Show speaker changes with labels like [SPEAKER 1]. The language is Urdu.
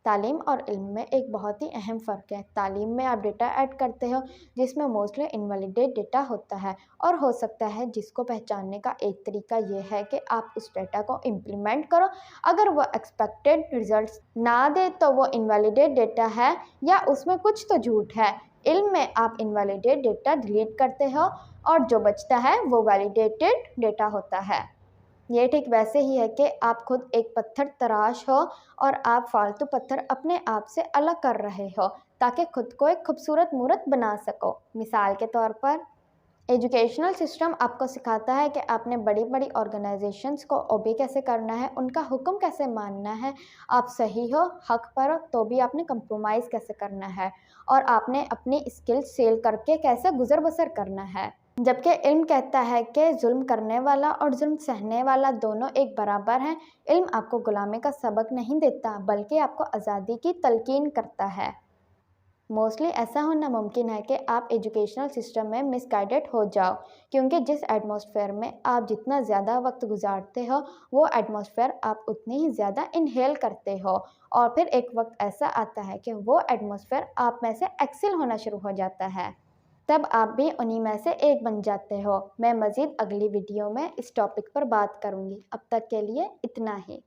[SPEAKER 1] تعلیم اور علم میں ایک بہت ہی اہم فرق ہے۔ تعلیم میں آپ ڈیٹا ایڈ کرتے ہو جس میں موسٹلی انویلیڈیٹ ڈیٹا ہوتا ہے، اور ہو سکتا ہے جس کو پہچاننے کا ایک طریقہ یہ ہے کہ آپ اس ڈیٹا کو امپلیمنٹ کرو۔ اگر وہ ایکسپیکٹڈ ریزلٹس نہ دے تو وہ انویلیڈیٹ ڈیٹا ہے یا اس میں کچھ تو جھوٹ ہے۔ علم میں آپ انویلیڈیٹ ڈیٹا ڈیلیٹ کرتے ہو اور جو بچتا ہے وہ ویلیڈیٹڈ ڈیٹا ہوتا ہے۔ یہ ٹھیک ویسے ہی ہے کہ آپ خود ایک پتھر تراش ہو اور آپ فالتو پتھر اپنے آپ سے الگ کر رہے ہو تاکہ خود کو ایک خوبصورت مورت بنا سکو۔ مثال کے طور پر ایجوکیشنل سسٹم آپ کو سکھاتا ہے کہ آپ نے بڑی بڑی آرگنائزیشنز کو اوبے کیسے کرنا ہے، ان کا حکم کیسے ماننا ہے، آپ صحیح ہو، حق پر ہو تو بھی آپ نے کمپرومائز کیسے کرنا ہے، اور آپ نے اپنی اسکل سیل کر کے کیسے گزر بسر کرنا ہے۔ جبکہ علم کہتا ہے کہ ظلم کرنے والا اور ظلم سہنے والا دونوں ایک برابر ہیں۔ علم آپ کو غلامی کا سبق نہیں دیتا بلکہ آپ کو آزادی کی تلقین کرتا ہے۔ موسٹلی ایسا ہونا ممکن ہے کہ آپ ایجوکیشنل سسٹم میں مس گائیڈڈ ہو جاؤ، کیونکہ جس ایٹماسفیئر میں آپ جتنا زیادہ وقت گزارتے ہو وہ ایٹماسفیئر آپ اتنی ہی زیادہ انہیل کرتے ہو، اور پھر ایک وقت ایسا آتا ہے کہ وہ ایٹماسفیئر آپ میں سے ایکسل ہونا شروع ہو جاتا ہے، تب آپ بھی انہی میں سے ایک بن جاتے ہو۔ میں مزید اگلی ویڈیو میں اس ٹاپک پر بات کروں گی، اب تک کے لیے اتنا ہی۔